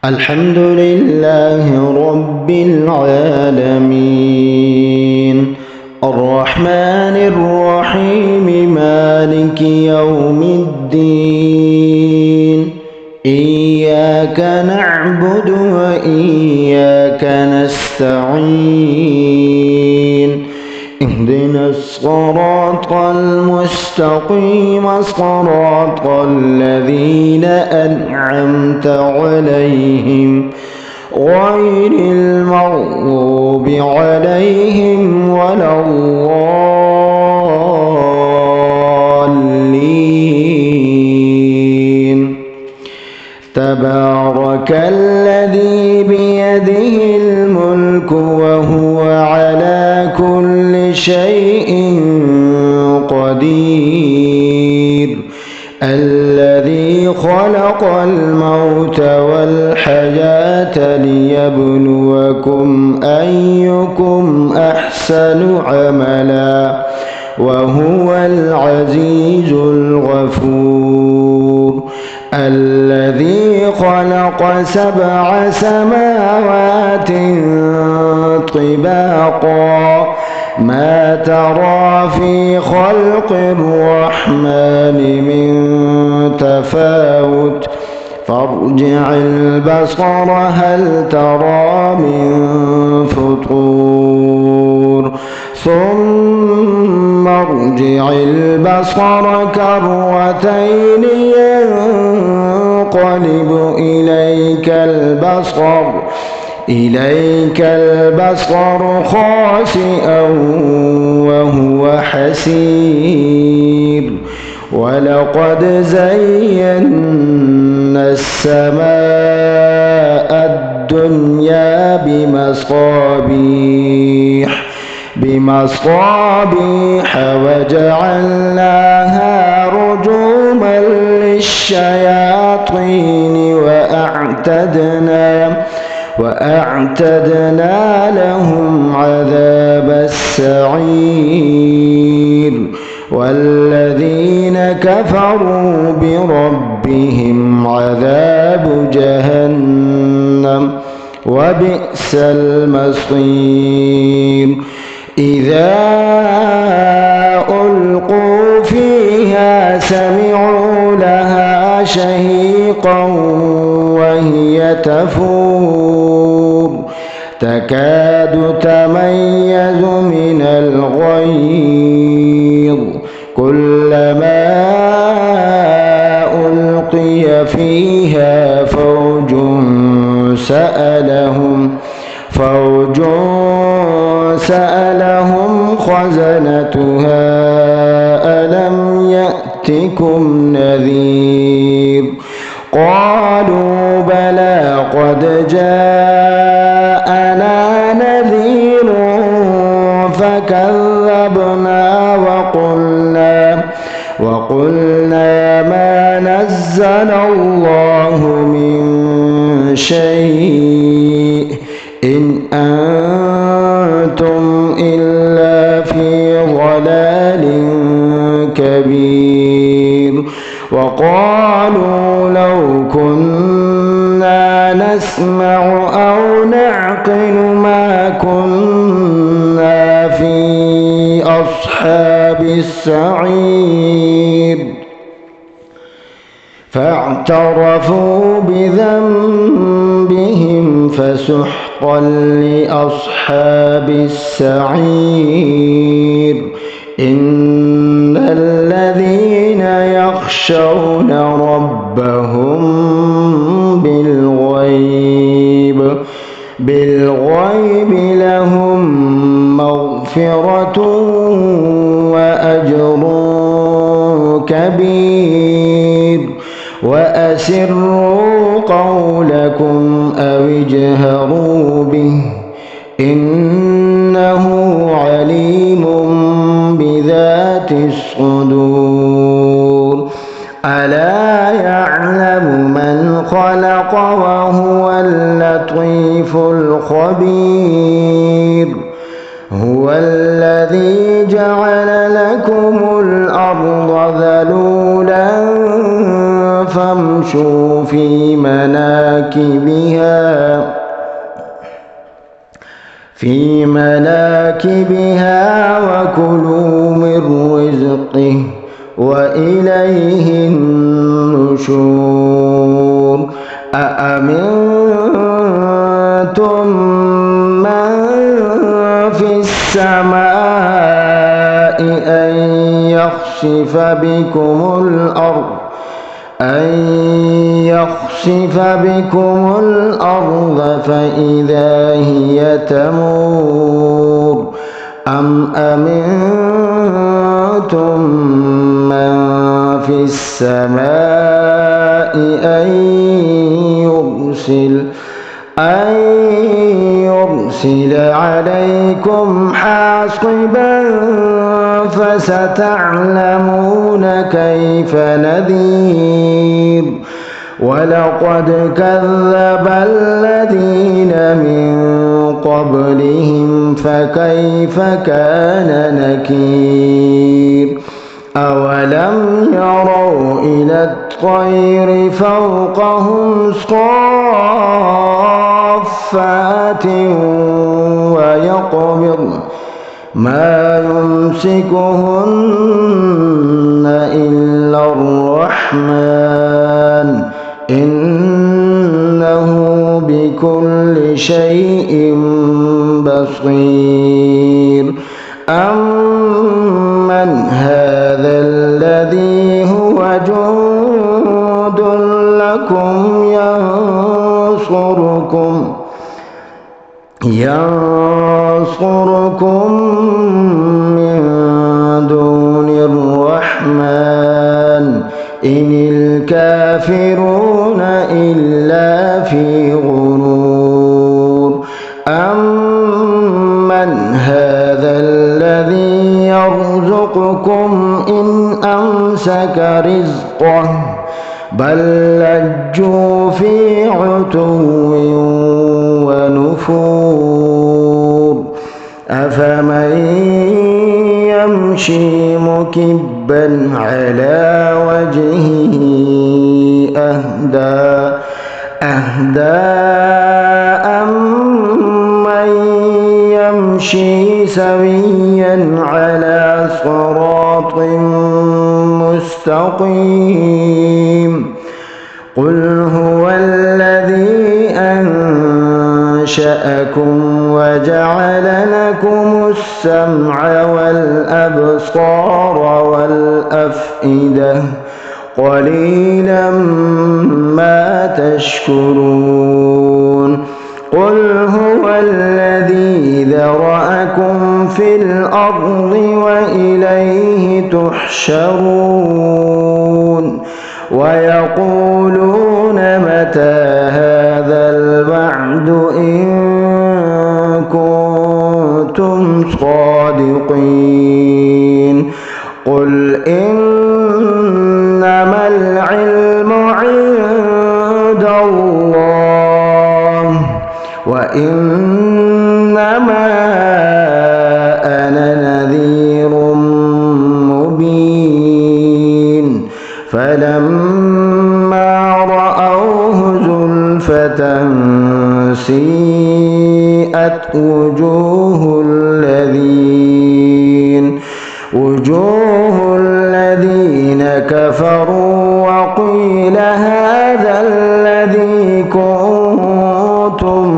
الحمد لله رب العالمين الرحمن الرحيم مالك يوم الدين إياك نعبد وإياك نستعين اهدنا الصراط المستقيم صراط الذين أنعمت عليهم غير المغضوب عليهم ولا الضالين تبارك الذي بيده الملك وهو على كل شيء قدير الذي خلق الموت والحياة ليبلوكم أيكم أحسن عملا وهو العزيز الغفور الذي خلق 7 سماوات طباقا ما ترى في خلق الرحمن من تفاوت فارجع البصر هل ترى من فطور ثم ارجع البصر كرتين ينقلب إليك البصر خاسئا وهو حسير ولقد زينا السماء الدنيا بمصابيح وجعلناها رجوما للشياطين وأعتدنا لهم عذاب السعير والذين كفروا بربهم عذاب جهنم وبئس المصير إذا ألقوا فيها سمعوا لها شهيقا وهي تفور تكاد تميز من الغيظ كلما ألقي فيها فوج سألهم خزنتها ألم يأتكم نذير قالوا بلى قد جاءنا نذير فكذبنا وقلنا ما نزل الله من شيء إن أنتم إلا في ضلال كبير وقالوا لو كنا نسمع أو نعقل ما كنا في أصحاب السعير فاعترفوا بذنبهم فسحقا لأصحاب السعير إن الذين يخشون ربهم بالغيب لهم مغفرة وأجر كبير وأسروا قولكم أو اجهروا به إنه عليم بذات الصدور ألا يعلم من خلق وهو اللطيف الخبير هو الذي جعل لكم الأرض ذلولا وامشوا في مناكبها وكلوا من رزقه وإليه النشور أأمنتم من في السماء أن يخسف بكم الأرض فإذا هي تمور أم أمنتم من في السماء أن يرسل عليكم حاصبا فستعلمون كيف نذير ولقد كذب الذين من قبلهم فكيف كان نكير أولم يروا إلى الطير فوقهم صافات ويقبضن ما يمسكهن إلا الرحمن إنه بكل شيء بصير أمن هذا الذي هو جند لكم ينصركم من دون الرحمن إن الكافرون إلا في غرور أمن هذا الذي يرزقكم إن أمسك رزقه بل لجوا في عتو ونفور أفمن يمشي مكبا على وجهه أهدى أمن يمشي سويا على صراط مستقيم قل هو الذي أنشأكم وجعل لكم السمع والأبصار والأفئدة قليلا ما تشكرون قل هو الذي ذرأكم في الأرض وإليه تحشرون ويقولون متى هذا الوعد إن كنتم صادقين قل إنما العلم عند الله وإنما أنا نذير مبين فلما رأوه زلفة سيئت وجوه الذين كفروا وقيل هذا الذي كنتم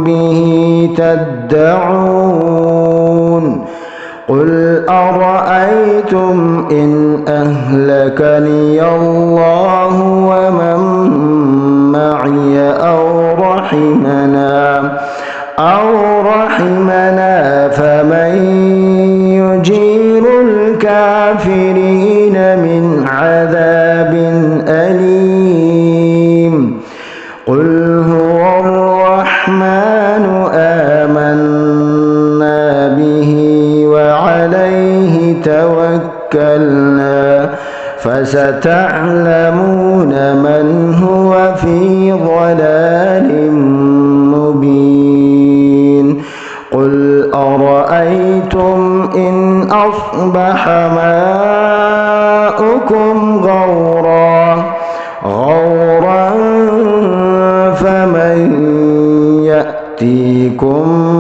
به تدعون قل أرأيتم إن أهلكني الله ومن معي أو رحمنا فمن يجير الكافرين من عذاب أليم قل هو الرحمن آمنا به وعليه توكلنا فستعلمون من هو في ضلال مبين قل أرأيتم إن أصبح ماؤكم غورا ربكم